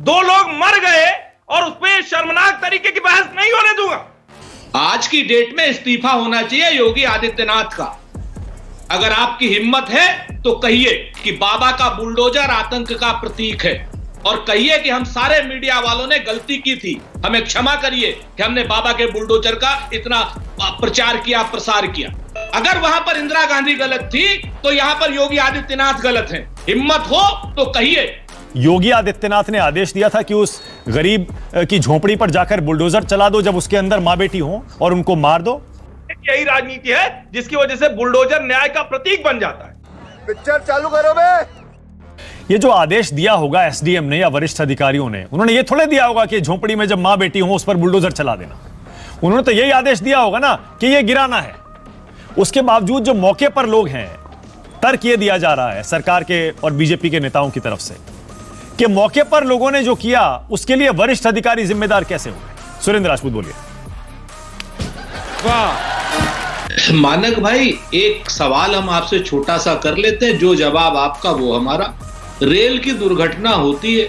2 लोग मर गए और उस पर शर्मनाक तरीके की बहस नहीं होने दूंगा। आज की डेट में इस्तीफा होना चाहिए योगी आदित्यनाथ का। अगर आपकी हिम्मत है तो कहिए कि बाबा का बुलडोजर आतंक का प्रतीक है, और कहिए कि हम सारे मीडिया वालों ने गलती की थी, हमें क्षमा करिए कि हमने बाबा के बुलडोजर का इतना प्रचार किया, प्रसार किया। अगर वहां पर इंदिरा गांधी गलत थी तो यहां पर योगी आदित्यनाथ गलत हैं। हिम्मत हो तो कहिए। योगी आदित्यनाथ ने आदेश दिया था कि उस गरीब की झोपड़ी पर जाकर बुलडोजर चला दो जब उसके अंदर मां बेटी हो, और उनको मार दो। यही राजनीति है जिसकी वजह से बुलडोजर न्याय का प्रतीक बन जाता है। पिक्चर चालू करो बे। ये जो आदेश दिया होगा एसडीएम ने या वरिष्ठ अधिकारियों ने, उन्होंने ये थोड़े दिया होगा कि झोपड़ी में जब मां बेटी हो उस पर बुलडोजर चला देना। उन्होंने तो यही आदेश दिया होगा ना कि ये गिराना है। उसके बावजूद जो मौके पर लोग हैं, तर्क ये दिया जा रहा है सरकार के और बीजेपी के नेताओं की तरफ से कि मौके पर लोगों ने जो किया उसके लिए वरिष्ठ अधिकारी जिम्मेदार कैसे होंगे। सुरेंद्र राजपूत बोलिए। वाह मानक भाई, एक सवाल हम आपसे छोटा सा कर लेते हैं, जो जवाब आपका वो हमारा। रेल की दुर्घटना होती है,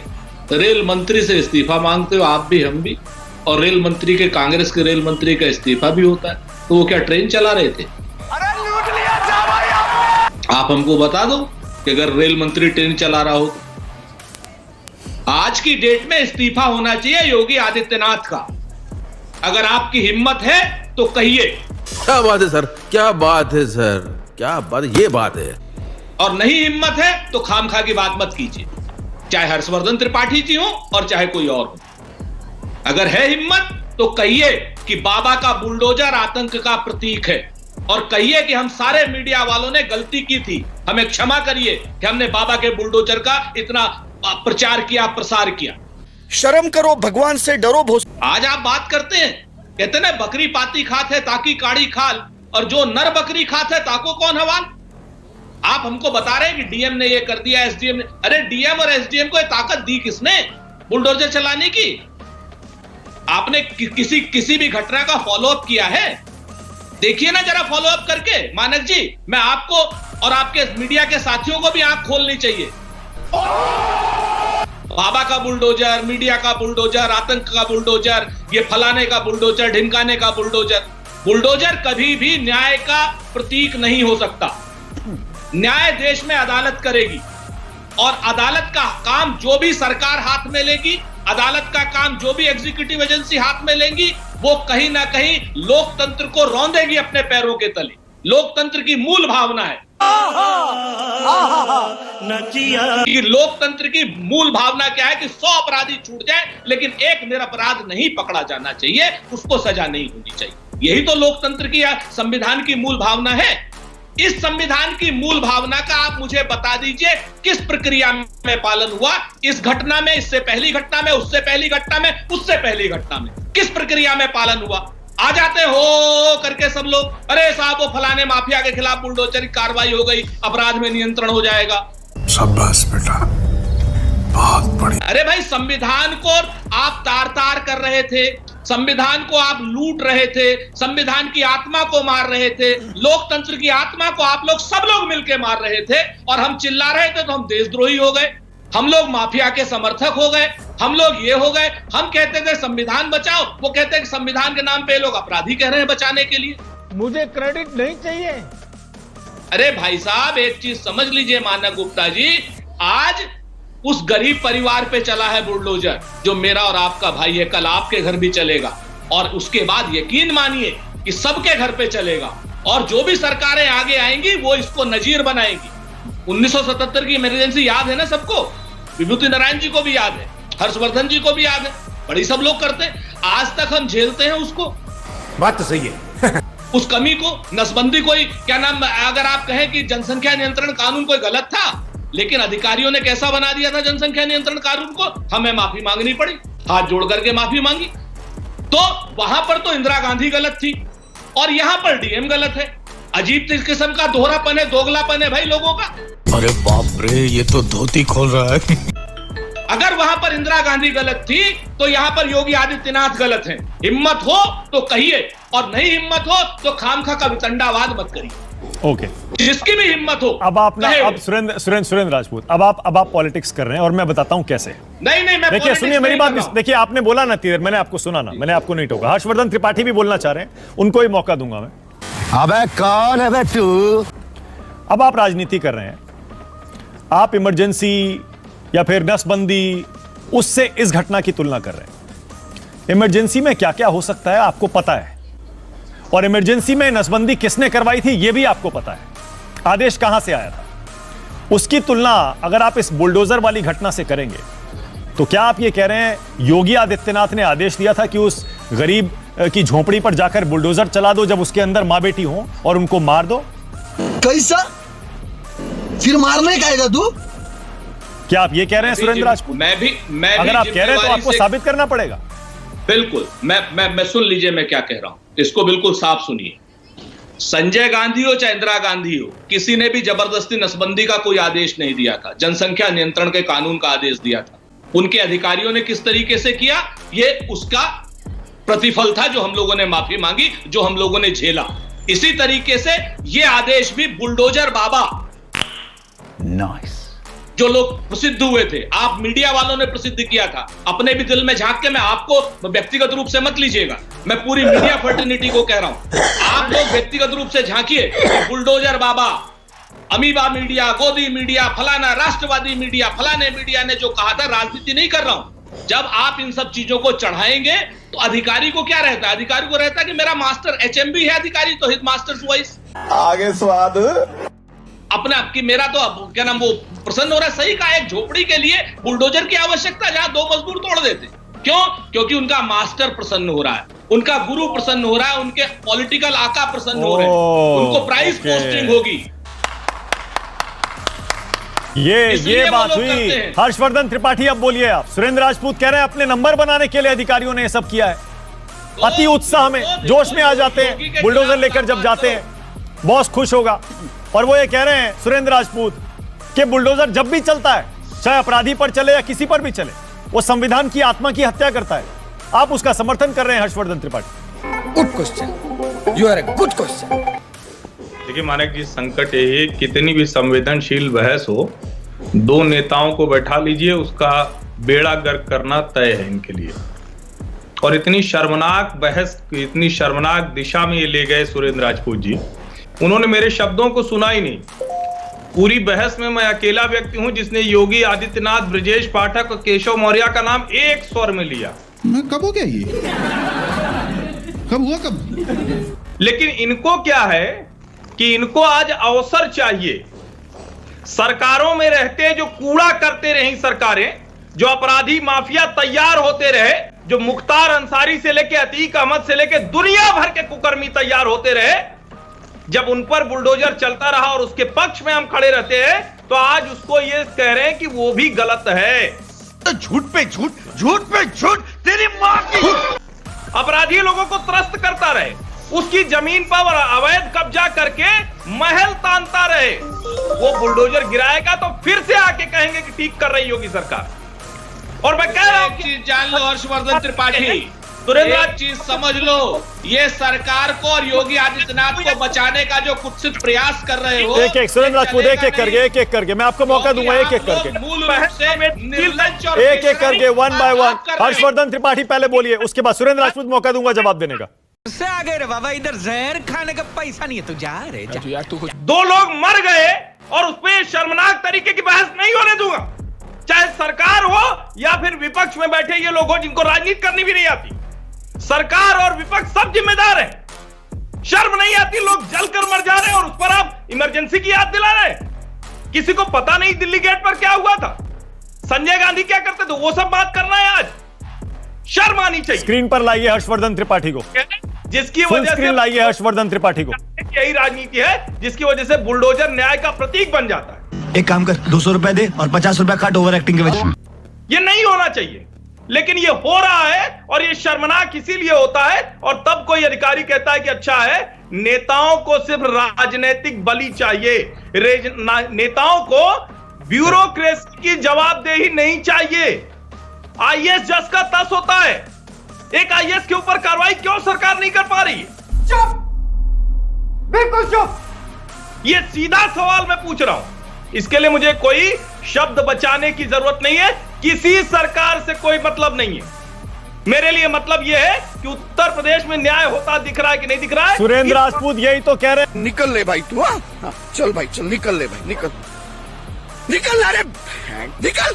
रेल मंत्री से इस्तीफा मांगते हो आप भी, हम भी, और रेल मंत्री के, कांग्रेस के रेल मंत्री का इस्तीफा भी होता है। तो वो क्या ट्रेन चला रहे थे? अरे लूट लिया था भाई आपने। आप हमको बता दो कि अगर रेल मंत्री ट्रेन चला रहा हो तो। आज की डेट में इस्तीफा होना चाहिए योगी आदित्यनाथ का। अगर आपकी हिम्मत है तो कहिए। क्या बात है सर, क्या बात है सर, क्या बात, ये बात है। और नहीं हिम्मत है तो खामखा की बात मत कीजिए, चाहे हर्षवर्धन त्रिपाठी जी हो और चाहे कोई और हो। अगर है हिम्मत तो कहिए कि बाबा का बुलडोजर आतंक का प्रतीक है, और कहिए कि हम सारे मीडिया वालों ने गलती की थी, हमें क्षमा करिए कि हमने बाबा के बुलडोजर का इतना प्रचार किया, प्रसार किया। शर्म करो, भगवान से डरो। आज आप बात करते हैं, कहते ना बकरी पाती खात है ताकि काड़ी खाल, और जो नर बकरी खात है ताको कौन हवाल। आप हमको बता रहे हैं कि डीएम ने ये कर दिया, एसडीएम ने। अरे डीएम और एसडीएम को ये ताकत दी किसने बुलडोजर चलाने की? आपने किसी भी घटना का फॉलोअप किया है? देखिए ना जरा फॉलोअप करके। मानक जी, मैं आपको और आपके मीडिया के साथियों को भी आंख खोलनी चाहिए। बाबा का बुलडोजर, मीडिया का बुलडोजर, आतंक का बुलडोजर, ये फलाने का बुलडोजर, ढिमकाने का बुलडोजर। बुलडोजर कभी भी न्याय का प्रतीक नहीं हो सकता। न्याय देश में अदालत करेगी, और अदालत का काम जो भी सरकार हाथ में लेगी, अदालत का काम जो भी एग्जीक्यूटिव एजेंसी हाथ में लेंगी, वो कहीं ना कहीं लोकतंत्र को रौंदेगी अपने पैरों के तले। लोकतंत्र की मूल भावना है कि लोकतंत्र की मूल भावना क्या है कि 100 अपराधी छूट जाए लेकिन एक निरपराध नहीं पकड़ा जाना चाहिए, उसको सजा नहीं होनी चाहिए। यही तो लोकतंत्र की, संविधान की मूल भावना है। इस संविधान की मूल भावना का आप मुझे बता दीजिए किस प्रक्रिया में पालन हुआ? इस घटना में, इससे पहली घटना में, उससे पहली घटना में, उससे पहली घटना में किस प्रक्रिया में पालन हुआ? आ जाते हो करके सब लोग, अरे साहब वो फलाने माफिया के खिलाफ बुलडोजर की कार्रवाई हो गई, अपराध में नियंत्रण हो जाएगा। शाबाश बेटा, बहुत बढ़िया। अरे भाई, संविधान को आप तार तार कर रहे थे, संविधान को आप लूट रहे थे, संविधान की आत्मा को मार रहे थे, लोकतंत्र की आत्मा को आप लोग सब लोग मिलकर मार रहे थे, और हम चिल्ला रहे थे तो हम देशद्रोही हो गए, हम लोग माफिया के समर्थक हो गए, हम लोग ये हो गए। हम कहते थे संविधान बचाओ, वो कहते हैं कि संविधान के नाम पे लोग अपराधी कह रहे हैं बचाने के लिए। मुझे क्रेडिट नहीं चाहिए। अरे भाई साहब, एक चीज समझ लीजिए मानक गुप्ता जी, आज उस गरीब परिवार पे चला है बुलडोजर जो मेरा और आपका भाई है, कल आपके घर भी चलेगा, और उसके बाद यकीन मानिए कि सबके घर पे चलेगा, और जो भी सरकारें आगे आएंगी वो इसको नजीर बनाएंगी। 1977 की इमरजेंसी याद है ना सबको? विभूति नारायण जी को भी याद है, हर्षवर्धन जी को भी याद है, बड़ी सब लोग करते हैं। आज तक हम झेलते हैं उसको। बात तो सही है। उस कमी को, नसबंदी कोई क्या नाम, अगर आप कहें कि जनसंख्या नियंत्रण कानून कोई गलत था, लेकिन अधिकारियों ने कैसा बना दिया था जनसंख्या नियंत्रण कानून को, हमें माफी मांगनी पड़ी, हाथ जोड़ करके माफी मांगी। तो वहां पर तो इंदिरा गांधी गलत थी, और यहां पर डीएम गलत है। अजीब किस्म का दोहरापन है, दोगलापन है भाई लोगों का। अरे बाप रे, ये तो धोती खोल रहा है। अगर वहां पर इंदिरा गांधी गलत थी तो यहां पर योगी आदित्यनाथ गलत हैं। हिम्मत हो तो कहिए, और नहीं हिम्मत हो तो खामखा का वितंडावाद मत करिए। ओके, जिसकी भी हिम्मत हो अब आप ना, कहे। अब सुरेंद्र राजपूत, अब आप पॉलिटिक्स कर रहे हैं और मैं बताता हूं कैसे। नहीं मैं देखिए politics सुनिए मेरी नहीं बात, कर रहा हूं। देखिए आपने बोला ना तीर, मैंने आपको सुना ना, मैंने आपको नहीं टोका। हर्षवर्धन त्रिपाठी भी बोलना चाह रहे हैं, उनको ही मौका दूंगा मैं। अबे कौन है बे तू? अब आप राजनीति कर रहे हैं, आप इमरजेंसी या फिर नसबंदी उससे इस घटना की तुलना कर रहे हैं। इमरजेंसी में क्या क्या हो सकता है आपको पता है, और इमरजेंसी में नसबंदी किसने करवाई थी यह भी आपको पता है, आदेश कहां से आया था। उसकी तुलना अगर आप इस बुलडोजर वाली घटना से करेंगे तो क्या आप ये कह रहे हैं योगी आदित्यनाथ ने आदेश दिया था कि उस गरीब की झोपड़ी पर जाकर बुलडोजर चला दो जब उसके अंदर मां बेटी हो और उनको मार दो? कैसा? फिर मारने का है तू? क्या आप ये कह रहे हैं सुरेंद्र राजपूत? मैं भी अगर आप कह रहे हैं तो आपको साबित करना पड़ेगा। बिल्कुल, मैं सुन लीजिए मैं क्या कह रहा हूं, इसको बिल्कुल साफ सुनिए। संजय गांधी हो चाहे इंदिरा गांधी हो, किसी ने भी जबरदस्ती नसबंदी का कोई आदेश नहीं दिया था, जनसंख्या नियंत्रण के कानून का आदेश दिया था। उनके अधिकारियों ने किस तरीके से किया, ये उसका प्रतिफल था जो हम लोगों ने माफी मांगी, जो हम लोगों ने झेला। इसी तरीके से ये आदेश भी बुलडोजर बाबा नाइस जो लोग प्रसिद्ध हुए थे, आप मीडिया वालों ने प्रसिद्ध किया था, अपने भी दिल में झांक के, मैं आपको व्यक्तिगत रूप से मत लीजिएगा, मैं पूरी मीडिया फर्टिनिटी को कह रहा हूं, आप लोग व्यक्तिगत रूप से झांकिए। बुलडोजर बाबा, अमीबा मीडिया, गोदी मीडिया, फलाना राष्ट्रवादी मीडिया, फलाने मीडिया ने जो कहा था, राजनीति नहीं कर रहा हूं। जब आप इन सब चीजों को चढ़ाएंगे तो अधिकारी को क्या रहता है? अधिकारी को रहता है कि मेरा मास्टर HMB है अधिकारी, तो हिज मास्टर्स वॉइस आगे स्वाद अपने आपकी, मेरा तो क्या नाम, वो प्रसन्न हो रहा है। सही कहा, एक झोपड़ी के लिए बुलडोजर की आवश्यकता, जहां 2 मजदूर तोड़ देते। क्यों? क्योंकि उनका मास्टर प्रसन्न हो रहा है, उनका गुरु प्रसन्न हो रहा है, उनके पॉलिटिकल आका प्रसन्न हो रहे हैं, उनको प्राइस पोस्टिंग होगी। ये बात हुई। हर्षवर्धन त्रिपाठी, अब बोलिए आप। सुरेंद्र राजपूत कह रहे हैं अपने नंबर बनाने के लिए अधिकारियों ने ये सब किया है। अति उत्साह में, जोश में आ जाते हैं, बुलडोजर लेकर जब जाते हैं बॉस खुश होगा। और वो ये कह रहे हैं सुरेंद्र राजपूत कि बुलडोजर जब भी चलता है, चाहे अपराधी पर चले या किसी पर भी चले, वो संविधान की आत्मा की हत्या करता है। आप उसका समर्थन कर रहे हैं Harshvardhan Tripathi. Good question, you are a good question. देखिए मानक जी, संकट यही, कितनी भी संवेदनशील बहस हो, 2 नेताओं को बैठा लीजिए, उसका बेड़ा गर्क करना तय है इनके लिए। और इतनी शर्मनाक बहस, इतनी शर्मनाक दिशा में ये ले गए सुरेंद्र राजपूत जी, उन्होंने मेरे शब्दों को सुना ही नहीं। पूरी बहस में मैं अकेला व्यक्ति हूं जिसने योगी आदित्यनाथ, ब्रजेश पाठक और केशव मौर्य का नाम एक स्वर में लिया। कब हो गया ये? कब हुआ कब? लेकिन इनको क्या है कि इनको आज अवसर चाहिए। सरकारों में रहते जो कूड़ा करते रही सरकारें, जो अपराधी माफिया तैयार होते रहे, जो मुख्तार अंसारी से लेके अतीक अहमद से लेके दुनिया भर के कुकर्मी तैयार होते रहे, जब उन पर बुलडोजर चलता रहा और उसके पक्ष में हम खड़े रहते हैं, तो आज उसको ये कह रहे हैं कि वो भी गलत है। तो झूठ पे झूठ, झूठ पे झूठ, तेरी मां की। अपराधी लोगों को त्रस्त करता रहे, उसकी जमीन पर अवैध कब्जा करके महल तानता रहे, वो बुलडोजर गिराएगा तो फिर से आके कहेंगे कि ठीक कर रही होगी सरकार। और मैं कह रहा हूं, एक चीज जान लो हर्षवर्धन त्रिपाठी, सुरेंद्र एक चीज समझ लो, ये सरकार को और योगी आदित्यनाथ को बचाने का जो कुत्सित प्रयास कर रहे हो, एक सुरेंद्र राजपूत, एक एक करके मैं आपको मौका दूंगा, एक करके, मूल रूप से निर्लज्ज और एक करके, 1 by 1। हर्षवर्धन त्रिपाठी पहले बोलिए, उसके बाद सुरेंद्र राजपूत मौका दूंगा जवाब देने का। उससे आगे रे बाबा, इधर जहर खाने का पैसा नहीं है, तू जा रे जा। यार तू 2 लोग मर गए और उस पर शर्मनाक तरीके की बहस नहीं होने दूंगा, चाहे सरकार हो या फिर विपक्ष में बैठे ये लोग हो जिनको राजनीति करनी भी नहीं आती। सरकार और विपक्ष सब जिम्मेदार है। शर्म नहीं आती, लोग जलकर मर जा रहे हैं और उस पर आप इमरजेंसी की याद दिला रहे हैं। किसी को पता नहीं दिल्ली गेट पर क्या हुआ था, संजय गांधी क्या करते थे, वो सब बात करना है आज। शर्म आनी चाहिए। स्क्रीन पर लाइए हर्षवर्धन त्रिपाठी को, जिसकी फुल वजह स्क्रीन से लाइए हर्षवर्धन त्रिपाठी को। यही राजनीति है जिसकी वजह से बुलडोजर न्याय का प्रतीक बन जाता है। एक काम कर, 200 रुपए दे और 50 रुपए काट ओवर एक्टिंग के वजह। ये नहीं होना चाहिए, लेकिन ये हो रहा है और ये शर्मनाक इसीलिए होता है। और तब कोई अधिकारी कहता है कि अच्छा है, नेताओं को सिर्फ राजनीतिक बलि चाहिए, नेताओं को ब्यूरोक्रेसी की जवाबदेही नहीं चाहिए। आईएएस जस का तस होता है, एक आईएएस के ऊपर कार्रवाई क्यों सरकार नहीं कर पा रही है? चुप, बिल्कुल चुप। ये सीधा सवाल मैं पूछ रहा हूं। इसके लिए मुझे कोई शब्द बचाने की जरूरत नहीं है, किसी सरकार से कोई मतलब नहीं है। मेरे लिए मतलब यह है कि उत्तर प्रदेश में न्याय होता दिख रहा है कि नहीं दिख रहा है। सुरेंद्र राजपूत यही तो कह रहे हैं। निकल ले भाई तू, हाँ चल भाई चल, निकल ले भाई, निकल निकल, अरे निकल।